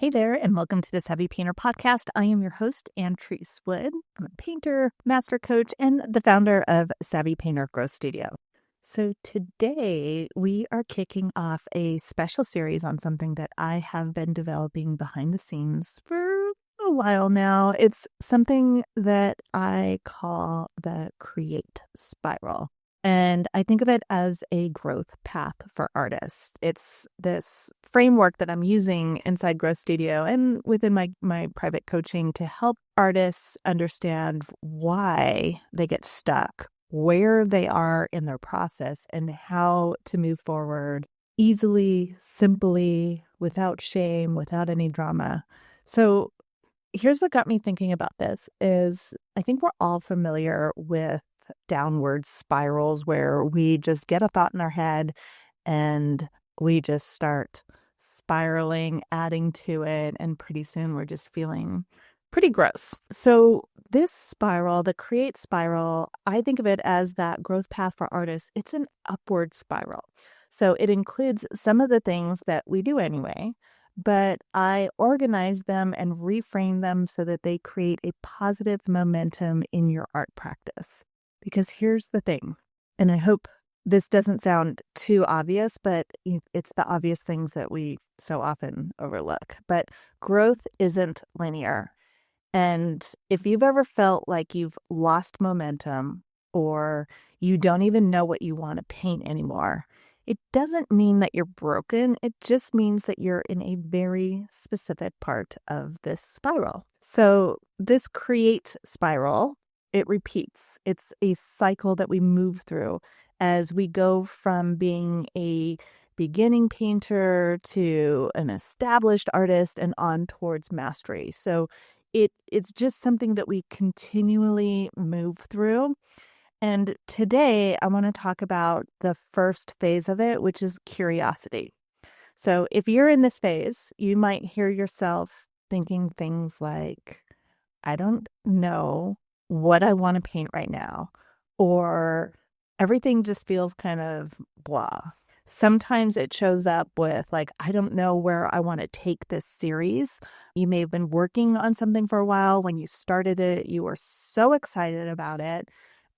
Hey there, and welcome to the Savvy Painter podcast. I am your host, Ann Treese Wood. I'm a painter, master coach, and the founder of Savvy Painter Growth Studio. So today we are kicking off a special series on something that I have been developing behind the scenes for a while now. It's something that I call the Create Spiral. And I think of it as a growth path for artists. It's this framework that I'm using inside Growth Studio and within my private coaching to help artists understand why they get stuck, where they are in their process, and how to move forward easily, simply, without shame, without any drama. So here's what got me thinking about this is I think we're all familiar with downward spirals where we just get a thought in our head and we just start spiraling, adding to it, and pretty soon we're just feeling pretty gross. So this spiral, the Create Spiral, I think of it as that growth path for artists. It's an upward spiral. So it includes some of the things that we do anyway, but I organize them and reframe them so that they create a positive momentum in your art practice. Because here's the thing, and I hope this doesn't sound too obvious, but it's the obvious things that we so often overlook. But growth isn't linear. And if you've ever felt like you've lost momentum or you don't even know what you want to paint anymore, it doesn't mean that you're broken. It just means that you're in a very specific part of this spiral. So this Create Spiral, it repeats. It's a cycle that we move through as we go from being a beginning painter to an established artist and on towards mastery. So it's just something that we continually move through. And today I want to talk about the first phase of it, which is curiosity. So if you're in this phase, you might hear yourself thinking things like, I don't know what I want to paint right now, or everything just feels kind of blah. Sometimes it shows up with like, I don't know where I want to take this series. You may have been working on something for a while. When you started it, you were so excited about it,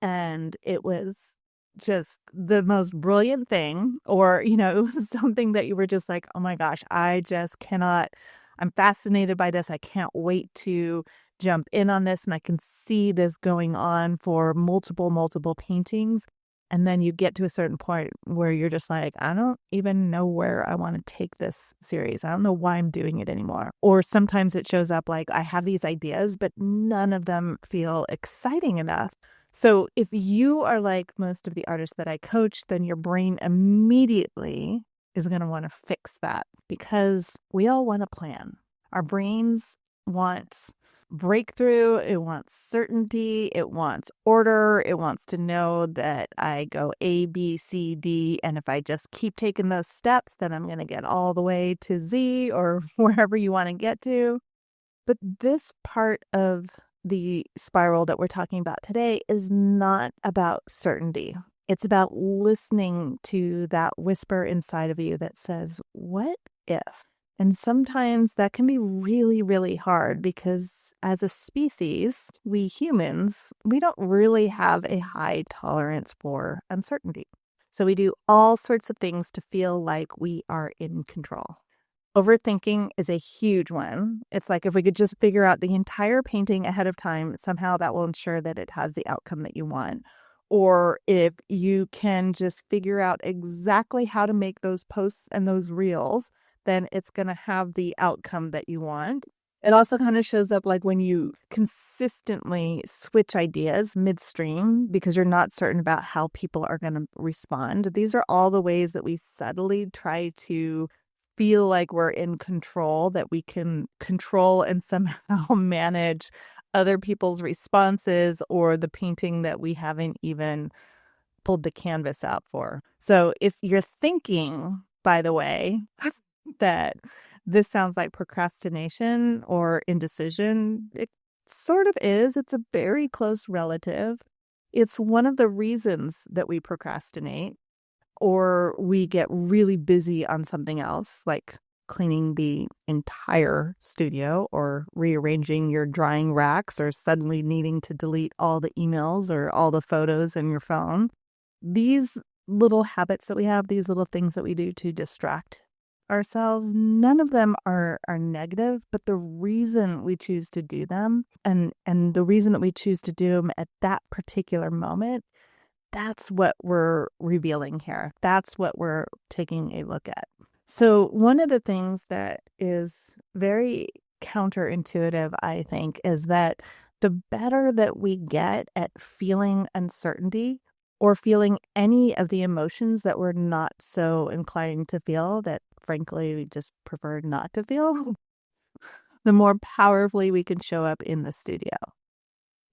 and it was just the most brilliant thing, or, it was something that you were just like, oh my gosh, I just cannot, I'm fascinated by this. I can't wait to jump in on this, and I can see this going on for multiple paintings. And then you get to a certain point where you're just like, I don't even know where I want to take this series. I don't know why I'm doing it anymore. Or sometimes it shows up like I have these ideas, but none of them feel exciting enough. So if you are like most of the artists that I coach, then your brain immediately is going to want to fix that, because we all want a plan. Our brains want breakthrough, it wants certainty, it wants order, it wants to know that I go A, B, C, D, and if I just keep taking those steps, then I'm going to get all the way to Z or wherever you want to get to. But this part of the spiral that we're talking about today is not about certainty. It's about listening to that whisper inside of you that says, what if? And sometimes that can be really, really hard, because as a species, we humans, we don't really have a high tolerance for uncertainty. So we do all sorts of things to feel like we are in control. Overthinking is a huge one. It's like if we could just figure out the entire painting ahead of time, somehow that will ensure that it has the outcome that you want. Or if you can just figure out exactly how to make those posts and those reels, then it's going to have the outcome that you want. It also kind of shows up like when you consistently switch ideas midstream because you're not certain about how people are going to respond. These are all the ways that we subtly try to feel like we're in control, that we can control and somehow manage other people's responses or the painting that we haven't even pulled the canvas out for. So if you're thinking, by the way, that this sounds like procrastination or indecision, it sort of is. It's a very close relative. It's one of the reasons that we procrastinate or we get really busy on something else, like cleaning the entire studio or rearranging your drying racks or suddenly needing to delete all the emails or all the photos in your phone. These little habits that we have, these little things that we do to distract ourselves, none of them are negative, but the reason we choose to do them and the reason that we choose to do them at that particular moment, that's what we're revealing here. That's what we're taking a look at. So one of the things that is very counterintuitive, I think, is that the better that we get at feeling uncertainty or feeling any of the emotions that we're not so inclined to feel, that frankly we just prefer not to feel, the more powerfully we can show up in the studio.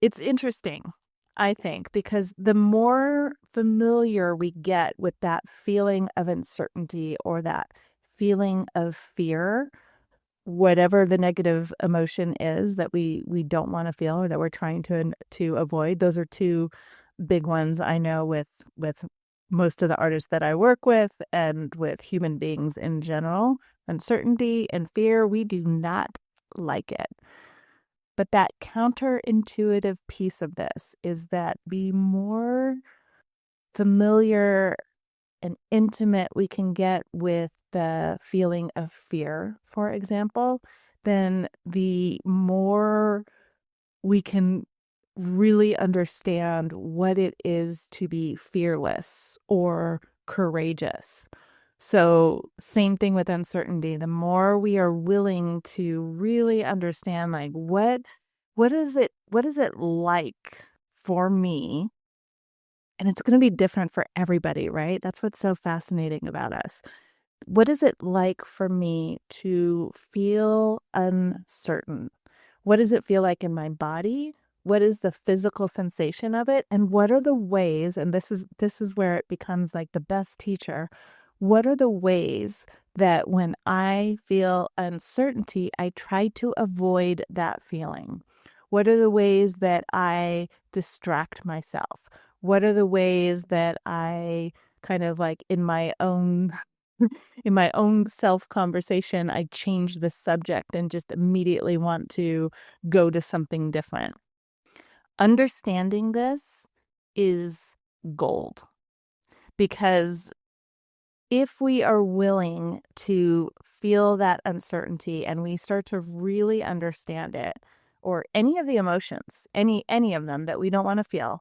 It's interesting, I think, because the more familiar we get with that feeling of uncertainty or that feeling of fear, whatever the negative emotion is that we don't want to feel or that we're trying to avoid. Those are two big ones I know with most of the artists that I work with and with human beings in general. Uncertainty and fear, we do not like it. But that counterintuitive piece of this is that the more familiar and intimate we can get with the feeling of fear, for example, then the more we can really understand what it is to be fearless or courageous. So same thing with uncertainty. The more we are willing to really understand, like, what is it like for me? And it's going to be different for everybody, right? That's what's so fascinating about us. What is it like for me to feel uncertain? What does it feel like in my body? What is the physical sensation of it? And what are the ways, and this is where it becomes like the best teacher. What are the ways that when I feel uncertainty, I try to avoid that feeling? What are the ways that I distract myself? What are the ways that I kind of like in my own self conversation, I change the subject and just immediately want to go to something different? Understanding this is gold, because if we are willing to feel that uncertainty and we start to really understand it, or any of the emotions, any of them that we don't want to feel,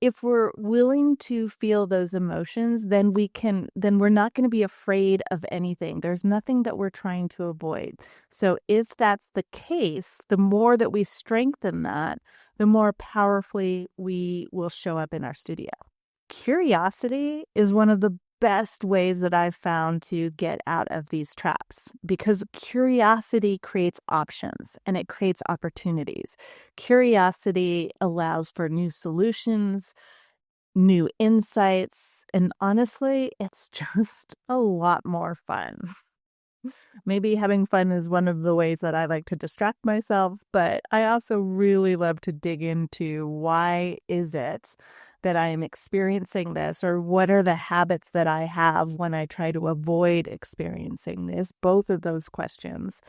if we're willing to feel those emotions, then we're not going to be afraid of anything. There's nothing that we're trying to avoid. So if that's the case, the more that we strengthen that, the more powerfully we will show up in our studio. Curiosity is one of the best ways that I've found to get out of these traps, because curiosity creates options and it creates opportunities. Curiosity allows for new solutions, new insights, and honestly, it's just a lot more fun. Maybe having fun is one of the ways that I like to distract myself, but I also really love to dig into why is it that I am experiencing this, or what are the habits that I have when I try to avoid experiencing this. Both of those questions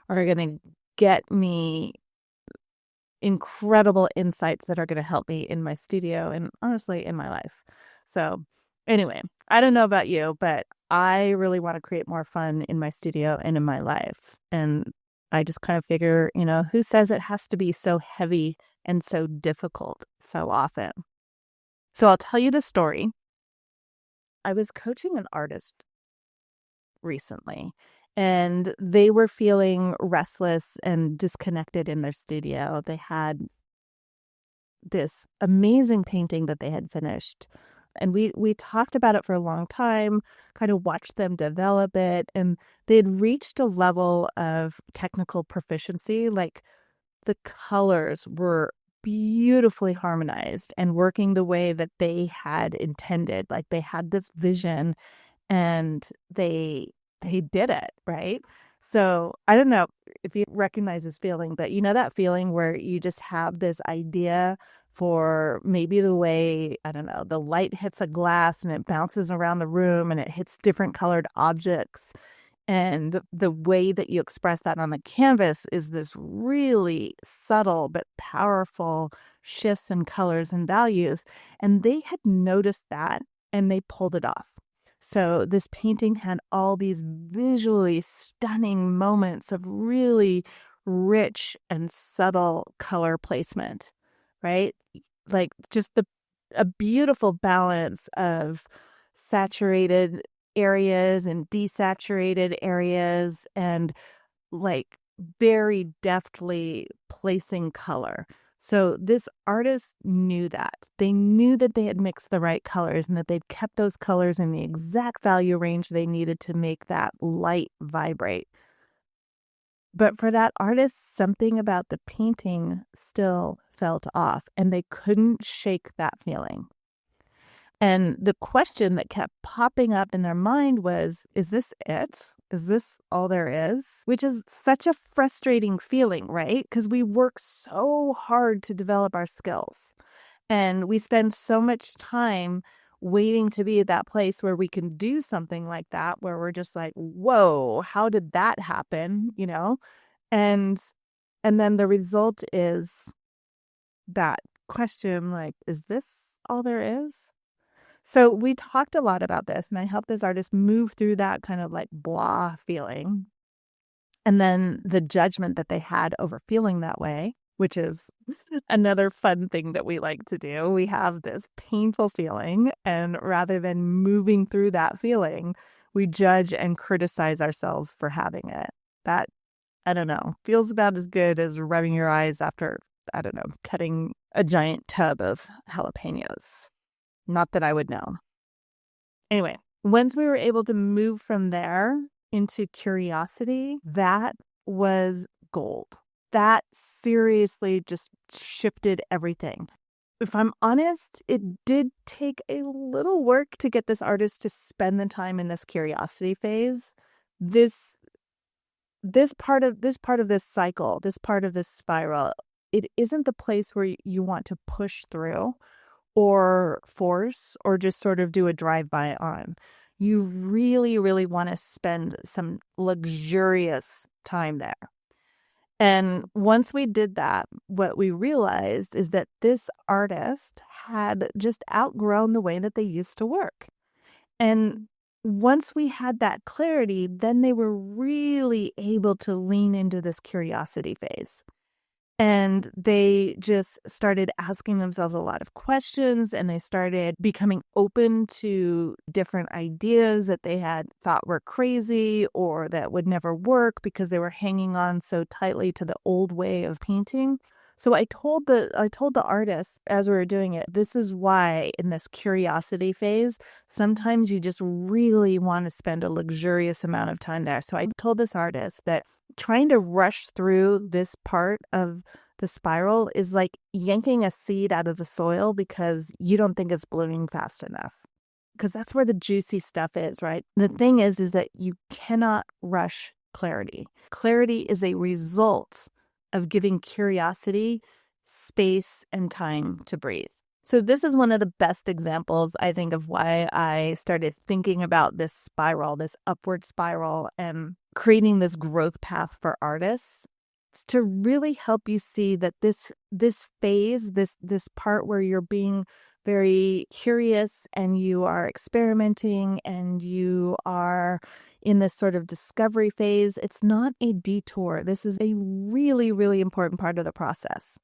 are going to get me incredible insights that are going to help me in my studio and honestly in my life. So anyway, I don't know about you, but I really want to create more fun in my studio and in my life. And I just kind of figure, who says it has to be so heavy and so difficult so often? So I'll tell you the story. I was coaching an artist recently, and they were feeling restless and disconnected in their studio. They had this amazing painting that they had finished, and we talked about it for a long time, kind of watched them develop it, and they had reached a level of technical proficiency. Like, the colors were beautifully harmonized and working the way that they had intended. Like, they had this vision and they did it, right? So I don't know if you recognize this feeling, but that feeling where you just have this idea for maybe the way, I don't know, the light hits a glass and it bounces around the room and it hits different colored objects. And the way that you express that on the canvas is this really subtle but powerful shifts in colors and values. And they had noticed that and they pulled it off. So this painting had all these visually stunning moments of really rich and subtle color placement, right? Like just a beautiful balance of saturated areas and desaturated areas and like very deftly placing color. So this artist knew that. They knew that they had mixed the right colors and that they'd kept those colors in the exact value range they needed to make that light vibrate. But for that artist, something about the painting still felt off, and they couldn't shake that feeling. And the question that kept popping up in their mind was, is this it? Is this all there is? Which is such a frustrating feeling, right? Because we work so hard to develop our skills. And we spend so much time waiting to be at that place where we can do something like that, where we're just like, whoa, how did that happen? And then the result is that question, like, is this all there is? So we talked a lot about this, and I helped this artist move through that kind of like blah feeling. And then the judgment that they had over feeling that way, which is another fun thing that we like to do. We have this painful feeling, and rather than moving through that feeling, we judge and criticize ourselves for having it. That, I don't know, feels about as good as rubbing your eyes after, I don't know, cutting a giant tub of jalapenos. Not that I would know. Anyway, once we were able to move from there into curiosity, that was gold. That seriously just shifted everything. If I'm honest, it did take a little work to get this artist to spend the time in this curiosity phase. This part of this cycle, this part of this spiral, it isn't the place where you want to push through or force or just sort of do a drive-by on. You really, really want to spend some luxurious time there. And once we did that, what we realized is that this artist had just outgrown the way that they used to work. And once we had that clarity, then they were really able to lean into this curiosity phase. And they just started asking themselves a lot of questions, and they started becoming open to different ideas that they had thought were crazy or that would never work because they were hanging on so tightly to the old way of painting. So I told the artist as we were doing it, this is why in this curiosity phase, sometimes you just really want to spend a luxurious amount of time there. So I told this artist that trying to rush through this part of the spiral is like yanking a seed out of the soil because you don't think it's blooming fast enough. Because that's where the juicy stuff is, right? The thing is that you cannot rush clarity. Clarity is a result of giving curiosity space and time to breathe. So this is one of the best examples, I think, of why I started thinking about this spiral, this upward spiral, and creating this growth path for artists. It's to really help you see that this phase, this part where you're being very curious and you are experimenting and you are in this sort of discovery phase, it's not a detour. This is a really, really important part of the process.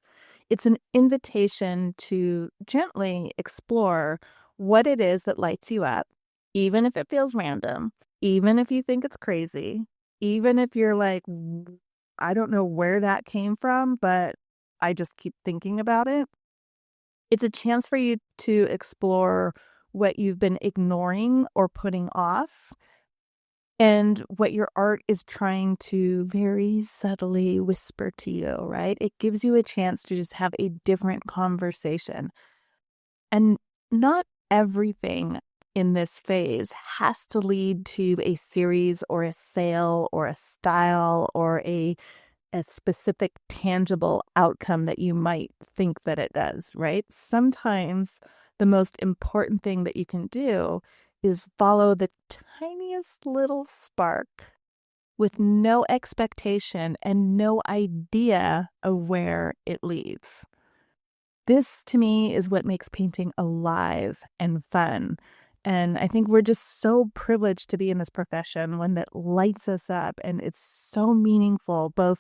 It's an invitation to gently explore what it is that lights you up, even if it feels random, even if you think it's crazy, even if you're like, I don't know where that came from, but I just keep thinking about it. It's a chance for you to explore what you've been ignoring or putting off and what your art is trying to very subtly whisper to you, right? It gives you a chance to just have a different conversation. And not everything in this phase has to lead to a series or a sale or a style or a specific tangible outcome that you might think that it does, right? Sometimes the most important thing that you can do is follow the tiniest little spark with no expectation and no idea of where it leads. This to me is what makes painting alive and fun. And I think we're just so privileged to be in this profession, one that lights us up, and it's so meaningful both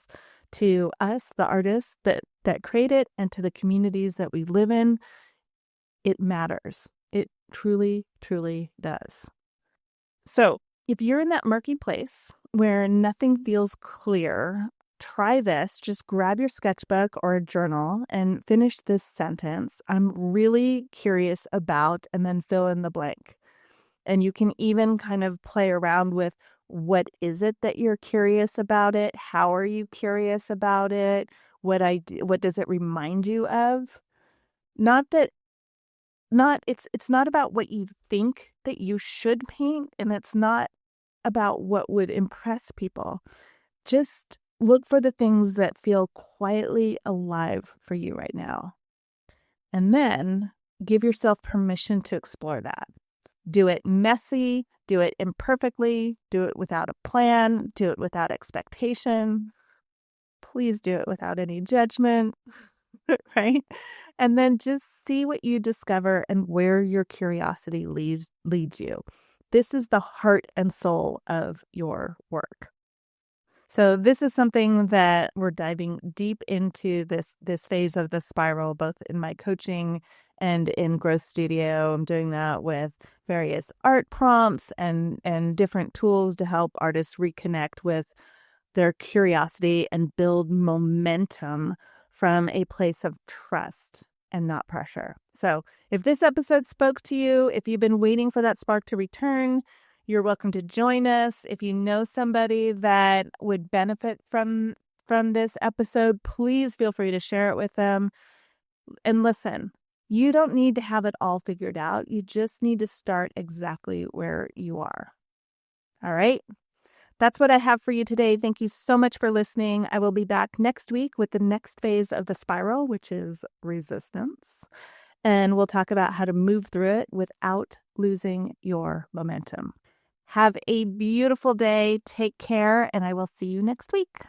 to us, the artists that create it, and to the communities that we live in. It matters. It truly, truly does. So if you're in that murky place where nothing feels clear, try this. Just grab your sketchbook or a journal and finish this sentence. I'm really curious about, and then fill in the blank. And you can even kind of play around with, what is it that you're curious about it? How are you curious about it? What does it remind you of? It's not about what you think that you should paint, and it's not about what would impress people. Just look for the things that feel quietly alive for you right now. And then give yourself permission to explore that. Do it messy, do it imperfectly, do it without a plan, do it without expectation. Please do it without any judgment, right? And then just see what you discover and where your curiosity leads you. This is the heart and soul of your work. So this is something that we're diving deep into this phase of the spiral, both in my coaching and in Growth Studio. I'm doing that with various art prompts and different tools to help artists reconnect with their curiosity and build momentum from a place of trust and not pressure. So if this episode spoke to you, if you've been waiting for that spark to return, you're welcome to join us. If you know somebody that would benefit from this episode, please feel free to share it with them. And listen, you don't need to have it all figured out. You just need to start exactly where you are. All right? That's what I have for you today. Thank you so much for listening. I will be back next week with the next phase of the spiral, which is resistance. And we'll talk about how to move through it without losing your momentum. Have a beautiful day. Take care, and I will see you next week.